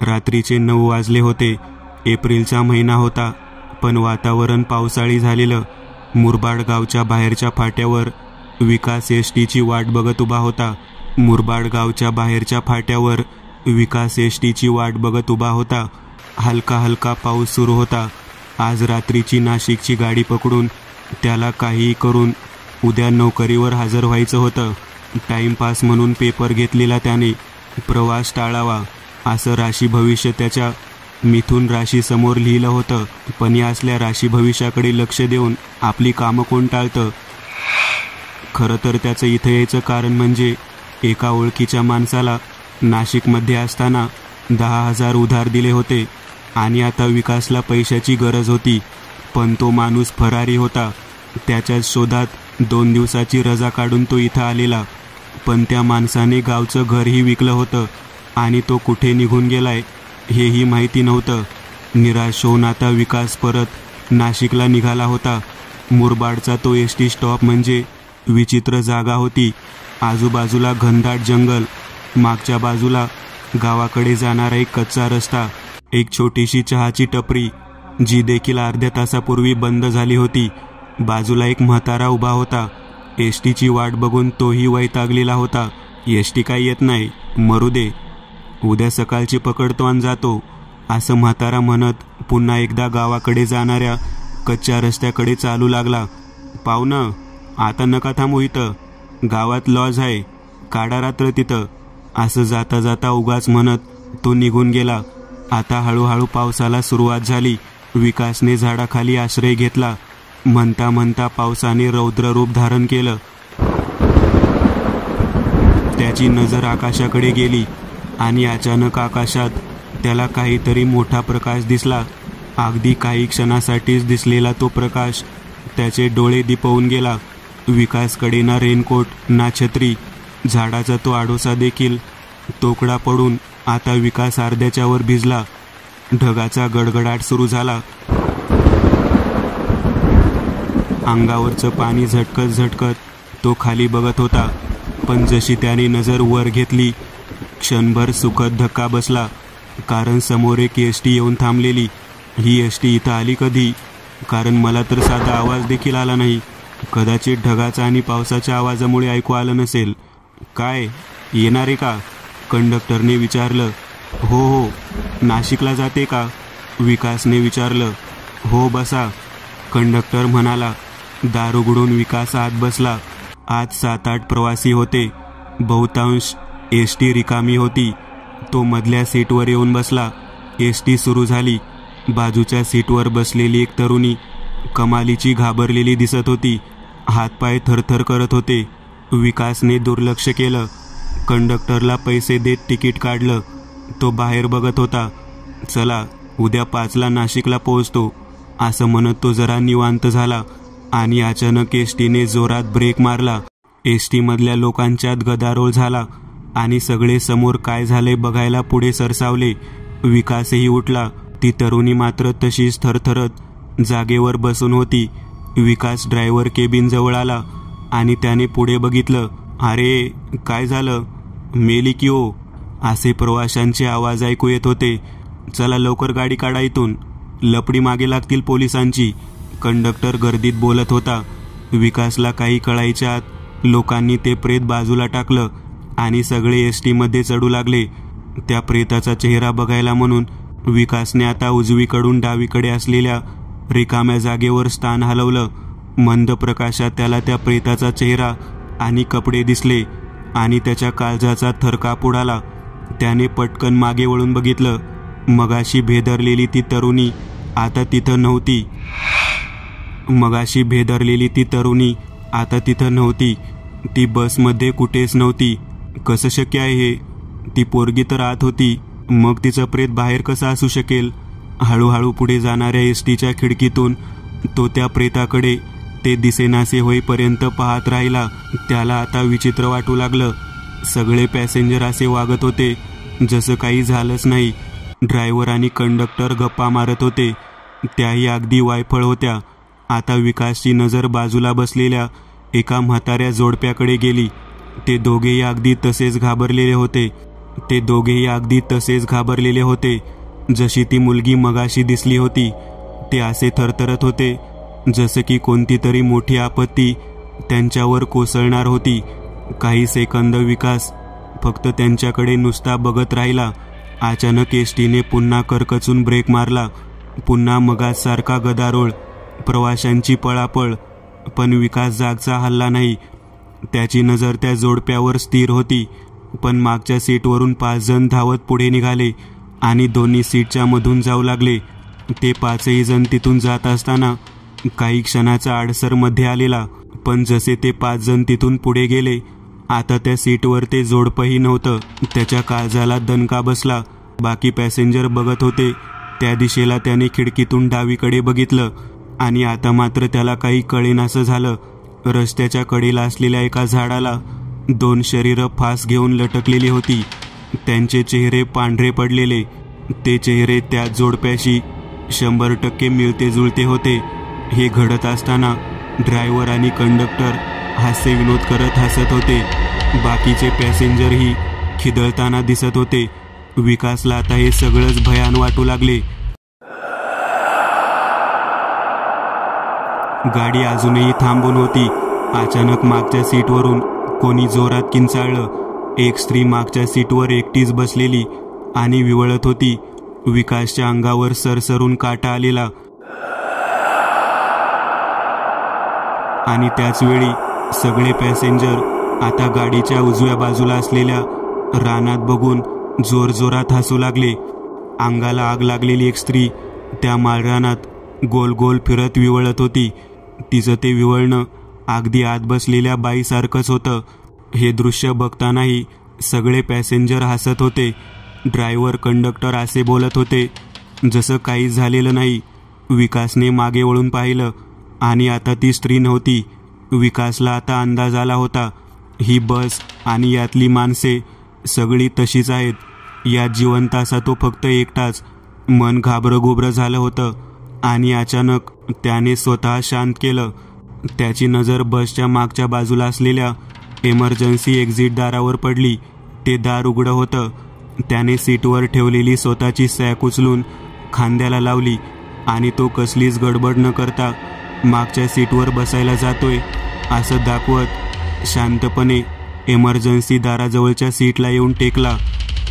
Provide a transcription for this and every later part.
रात्रीचे 9 वाजले होते. एप्रिलचा महिना होता, पण वातावरण पावसाळी झालेलं. मुरबाड गावच्या बाहेरच्या फाट्यावर विकास एसटीची वाट बघत उभा होता. मुरबाड गावच्या बाहेरच्या फाट्यावर विकास एसटीची वाट बघत उभा होता. हलका हलका पाऊस सुरू होता. आज रात्रीची नाशिकची गाडी पकडून त्याला काहीही करून उद्या नोकरीवर हजर व्हायचं होतं. टाइमपास म्हणून पेपर घेतलेला त्याने. प्रवास टाळावा असं राशी भविष्य त्याच्या मिथुन राशीसमोर लिहिलं होतं. पण या असल्या राशी भविष्याकडे लक्ष देऊन आपली कामं कोण टाळतं? खरं तर त्याचं इथं यायचं कारण म्हणजे एका ओळखीच्या माणसाला नाशिकमध्ये असताना 10,000 उधार दिले होते आणि आता विकासला पैशाची गरज होती. पण तो माणूस फरारी होता. त्याच्याच शोधात 2 दिवसाची रजा काढून तो इथं आलेला. पण त्या माणसाने गावचं घरही विकलं होतं आणि तो कुठे निघून गेलाय हेही माहिती नव्हतं. निराश होऊन आता विकास परत नाशिकला निघाला होता. मुरबाडचा तो एसटी स्टॉप म्हणजे विचित्र जागा होती. आजूबाजूला घनदाट जंगल, मागच्या बाजूला गावाकडे जाणारा एक कच्चा रस्ता, एक छोटीशी चहाची टपरी जी देखील अर्ध्या तासापूर्वी बंद झाली होती. बाजूला एक म्हातारा उभा होता. एसटीची वाट बघून तोही वैतागलेला होता. एसटी काही येत नाही, मरू दे, उद्या सकाळची पकडतो आणि जातो, असं म्हातारा म्हणत पुन्हा एकदा गावाकडे जाणाऱ्या कच्च्या रस्त्याकडे चालू लागला. पाहुणं, आता नका थांबू, इथं गावात लॉज आहे, काढा रात्र तिथं, असं जाता जाता उगाच म्हणत तो निघून गेला. आता हळूहळू पावसाला सुरुवात झाली. विकासने झाडाखाली आश्रय घेतला. म्हणता म्हणता पावसाने रौद्र रूप धारण केलं. त्याची नजर आकाशाकडे गेली आणि अचानक आकाशात त्याला काहीतरी मोठा प्रकाश दिसला. अगदी काही क्षणासाठीच दिसलेला तो प्रकाश त्याचे डोळे दिपवून गेला. विकासकडे ना रेनकोट ना छत्री, झाडाचा तो आडोसा देखील तोकडा पडून आता विकास अर्ध्याच्या वर भिजला. ढगाचा गडगडाट सुरू झाला. अंगावरचं पाणी झटकत झटकत तो खाली बघत होता. पण जशी त्याने नजर वर घेतली, क्षणभर सुखद धक्का बसला. कारण समोर एक एसटी येऊन थांबलेली. ही एसटी इथं आली कधी? कारण मला तर साधा आवाज देखील आला नाही. कदाचित ढगाचा आणि पावसाच्या आवाजामुळे ऐकू आलं नसेल. काय, येणार आहे का? कंडक्टरने विचारलं. हो हो. नाशिकला जाते का? विकासने विचारलं. हो, बसा, कंडक्टर म्हणाला. दार उघडून विकास आत बसला. आत 7-8 प्रवासी होते. बहुतांश एसटी रिकामी होती. तो मधल्या सीटवर येऊन बसला. एसटी सुरू झाली. बाजूच्या सीटवर बसलेली एक तरुणी कमालीची घाबरलेली दिसत होती. हातपाय थरथर करत होते. विकासने दुर्लक्ष केलं. कंडक्टरला पैसे देत तिकीट काढलं. तो बाहेर बघत होता. चला, उद्या 5ला नाशिकला पोहोचतो, असं म्हणत तो जरा निवांत झाला. आणि अचानक एसटीने जोरात ब्रेक मारला. एसटीमधल्या लोकांच्यात गदारोळ झाला आणि सगळे समोर काय झाले बघायला पुढे सरसावले. विकासही उठला. ती तरुणी मात्र तशीच थरथरत जागेवर बसून होती. विकास ड्रायव्हर केबिन जवळ आला आणि त्याने पुढे बघितलं. अरे, काय झालं? मेली की हो? असे प्रवाशांचे आवाज ऐकू येत होते. चला लवकर गाडी काढा इथून, लपडी मागे लागतील पोलिसांची, कंडक्टर गर्दीत बोलत होता. विकासला काही कळायच्या आत लोकांनी ते प्रेत बाजूला टाकलं आणि सगळे एसटीमध्ये चढू लागले. त्या प्रेताचा चेहरा बघायला म्हणून विकासने आता उजवीकडून डावीकडे असलेल्या रिकाम्या जागेवर स्थान हलवलं. मंद प्रकाशात त्याला त्या प्रेताचा चेहरा आणि कपडे दिसले आणि त्याच्या काळजाचा थरकाप उडाला. त्याने पटकन मागे वळून बघितलं. मगाशी भेदरलेली ती तरुणी आता तिथं नव्हती. तिथं नव्हती. ती बसमध्ये कुठेच नव्हती. कसं शक्य आहे हे? ती पोरगी तर आत होती, मग तिचं प्रेत बाहेर कसं असू शकेल? हळूहळू पुढे जाणाऱ्या एसटीच्या खिडकीतून तो त्या प्रेताकडे ते दिसेनासे होईपर्यंत पाहत राहिला. त्याला आता विचित्र वाटू लागलं. सगळे पॅसेंजर असे वागत होते जसं काही झालंच नाही. ड्रायव्हर आणि कंडक्टर गप्पा मारत होते, त्याही अगदी वायफळ होत्या. आता विकासची नजर बाजूला बसलेल्या एका म्हाताऱ्या जोडप्याकडे गेली. ते दोघेही अगदी तसेच घाबरलेले होते. ते दोघेही अगदी तसेच घाबरलेले होते जशी ती मुलगी मगाशी दिसली होती. ते असे थरथरत होते जसं की कोणती तरी मोठी आपत्ती त्यांच्यावर कोसळणार होती. काही सेकंद विकास फक्त त्यांच्याकडे नुसता बघत राहिला. अचानक एसटीने पुन्हा करकचून ब्रेक मारला. पुन्हा मगाचसारखा गदारोळ, प्रवाशांची पळापळ. पण विकास जागचा हलला नाही. त्याची नजर त्या जोडप्यावर स्थिर होती. पण मागच्या सीटवरून 5 जण धावत पुढे निघाले आणि दोन्ही सीटच्या मधून जाऊ लागले. ते 5ही जण तिथून जात असताना काही क्षणाचा अडसर मध्ये आलेला. पण जसे ते 5 जण तिथून पुढे गेले, आता त्या सीटवर ते जोडपंही नव्हतं. त्याच्या काळजाला दणका बसला. बाकी पॅसेंजर बघत होते त्या दिशेला. त्याने खिडकीतून डावीकडे बघितलं आणि आता मात्र त्याला काही कळेनासं झालं. रस्त्याच्या कडेला असलेल्या एका झाडाला 2 शरीरं फास घेऊन लटकलेली होती. त्यांचे चेहरे पांढरे पडलेले. ते चेहरे त्या जोडप्याशी 100% मिळते जुळते होते. हे घडत असताना ड्रायव्हर आणि कंडक्टर हास्य विनोद करत हसत होते. बाकीचे पॅसेंजरही खिदळताना दिसत होते. विकासला आता हे सगळंच भयान वाटू लागले. गाडी अजूनही थांबून होती. अचानक मागच्या सीटवरून कोणी जोरात किंचाळलं. एक स्त्री मागच्या सीटवर एकटीच बसलेली आणि विवळत होती. विकासच्या अंगावर सरसरून काटा आलेला. आणि त्याच वेळी सगळे पॅसेंजर आता गाडीच्या उजव्या बाजूला असलेल्या रानात बघून जोरजोरात हसू लागले. अंगाला आग लागलेली एक स्त्री त्या माळरानात गोल गोल फिरत विवळत होती. तिचं ते विवळणं अगदी आत बसलेल्या बाईसारखंच होतं. हे दृश्य बघतानाही सगळे पॅसेंजर हसत होते. ड्रायव्हर कंडक्टर असे बोलत होते जसं काहीच झालेलं नाही. विकासने मागे वळून पाहिलं आणि आता ती स्त्री नव्हती. विकासला आता अंदाज आला होता, ही बस आणि यातली माणसे सगळी तशीच आहेत. यात जिवंत असा तो फक्त एकटाच. मन घाबरगोबरं झालं होतं आणि अचानक त्याने स्वतः शांत केलं. त्याची नजर बसच्या मागच्या बाजूला असलेल्या इमर्जन्सी एक्झिट दारावर पडली. ते दार उघडं होतं. त्याने सीटवर ठेवलेली स्वतःची सॅक उचलून खांद्याला लावली आणि तो कसलीच गडबड न करता मागच्या सीटवर बसायला जातोय असं दाखवत शांतपणे इमर्जन्सी दाराजवळच्या सीटला येऊन टेकला.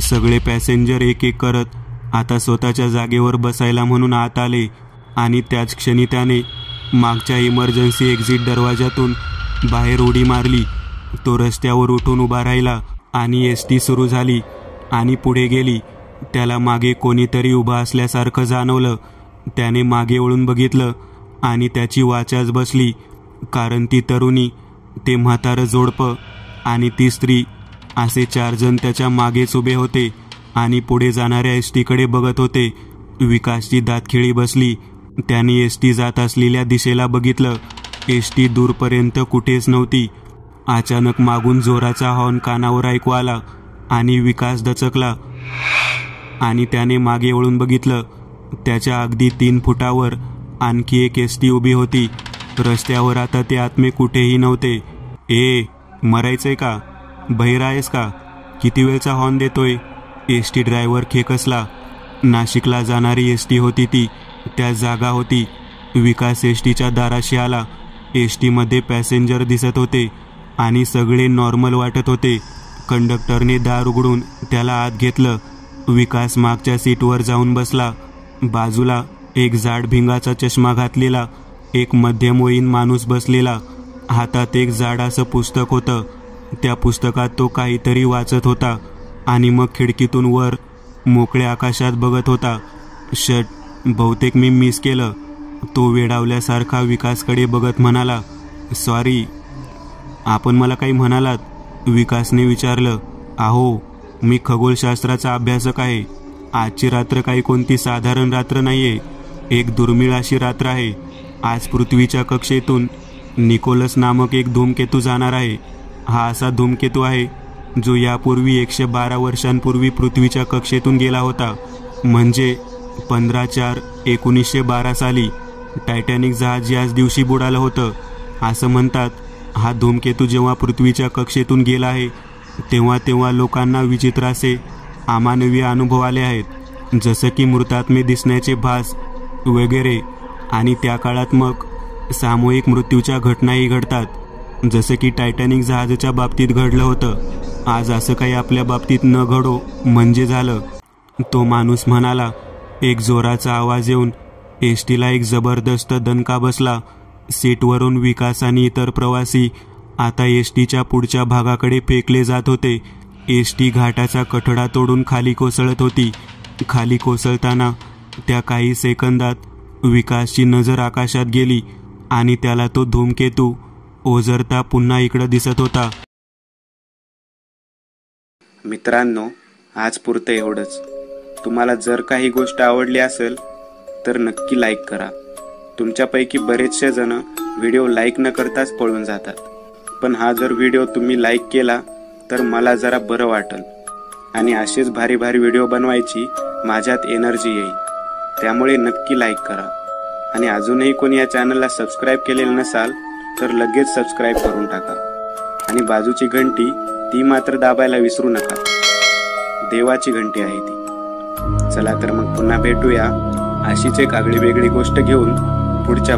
सगळे पॅसेंजर एक एक करत आता स्वतःच्या जागेवर बसायला म्हणून आत आले आणि त्याच क्षणी त्याने मागच्या इमर्जन्सी एक्झिट दरवाजातून बाहेर उडी मारली. तो रस्त्यावर उठून उभा राहिला आणि एसटी सुरू झाली आणि पुढे गेली. त्याला मागे कोणीतरी उभा असल्यासारखं जाणवलं. त्याने मागे वळून बघितलं आणि त्याची वाचाच बसली. कारण ती तरुणी, ते म्हातारं जोडपं आणि ती स्त्री असे 4 जण त्याच्या मागेच उभे होते आणि पुढे जाणाऱ्या एसटीकडे बघत होते. विकासची दातखिळी बसली. त्याने एसटी जात असलेल्या दिशेला बघितलं. एसटी दूरपर्यंत कुठेच नव्हती. अचानक मागून जोराचा हॉर्न कानावर ऐकू आला आणि विकास दचकला आणि त्याने मागे वळून बघितलं. त्याच्या अगदी 3 फुटावर आणखी एक एसटी उभी होती. रस्त्यावर आता ते आत्मे कुठेही नव्हते. मरायचंय का? बहिर आहेस का? किती वेळचा हॉर्न देतोय? एसटी ड्रायव्हर खेकसला. नाशिकला जाणारी एसटी होती ती. त्या जागा होती. विकास एसटीच्या दाराशी आला. एसटीमध्ये पॅसेंजर दिसत होते आणि सगळे नॉर्मल वाटत होते. कंडक्टरने दार उघडून त्याला आत घेतलं. विकास मागच्या सीटवर जाऊन बसला. बाजूला एक जाड भिंगाचा चष्मा घातलेला एक मध्यमवयीन माणूस बसलेला. हातात एक जाड असं पुस्तक होतं. त्या पुस्तकात तो काहीतरी वाचत होता आणि मग खिडकीतून वर मोकळ्या आकाशात बघत होता. बहुतेक मी मिस केलं. तो वेडावल्यासारखा विकासकडे बघत म्हणाला. सॉरी, आपण मला काही म्हणालात? विकासने विचारलं. अहो, मी खगोलशास्त्राचा अभ्यासक आहे. आजची रात्र काही कोणती साधारण रात्र नाहीये. एक दुर्मिळ अशी रात्र आहे. आज पृथ्वीच्या कक्षेतून निकोलस नामक एक धूमकेतू जाणार आहे. हा असा धूमकेतू आहे जो यापूर्वी 112 वर्षांपूर्वी पृथ्वीच्या कक्षेतून गेला होता. म्हणजे 15/4/1912 साली टायटॅनिक जहाज याच दिवशी बुडालं होतं. असं म्हणतात हा धूमकेतू जेव्हा पृथ्वीच्या कक्षेतून गेला आहे तेव्हा तेव्हा लोकांना विचित्र असे अमानवीय अनुभव आले आहेत, जसं की मृतात्मे दिसण्याचे भास वगैरे. आणि त्या काळात मग सामूहिक मृत्यूच्या घटनाही घडतात, जसं की टायटॅनिक जहाजाच्या बाबतीत घडलं होतं. आज असं काही आपल्या बाबतीत न घडो म्हणजे झालं. तो माणूस म्हणाला. एक जोराचा आवाज येऊन एसटीला एक जबरदस्त दणका बसला. सीटवरून विकास आणि इतर प्रवासी आता एसटीच्या पुढच्या भागाकडे फेकले जात होते. एसटी घाटाचा कठडा तोडून खाली कोसळत होती. खाली कोसळताना त्या काही सेकंदात विकासची नजर आकाशात गेली आणि त्याला तो धूमकेतू ओझरता पुन्हा इकडं दिसत होता. मित्रांनो, आज पुरतं एवढंच. तुम्हाला जर काही गोष्ट आवडली असेल तर नक्की लाईक करा. तुमच्यापैकी बरेचसे जण व्हिडिओ लाईक न करताच पळून जातात, पण हा जर व्हिडिओ तुम्ही लाईक केला तर मला जरा बरं वाटेल आणि असेच भारी भारी व्हिडिओ बनवायची माझ्यात एनर्जी येईल. त्यामुळे नक्की लाईक करा. आणि अजूनही कोणी या चॅनलला सबस्क्राईब केलेलं नसाल तर लगेच सबस्क्राईब करून टाका. आणि बाजूची घंटी ती मात्र दाबायला विसरू नका. देवाची घंटी आहे ती. चला तर मग पुन्हा भेटूया अशीच एक आगळी वेगळी गोष्ट घेऊन पुढच्या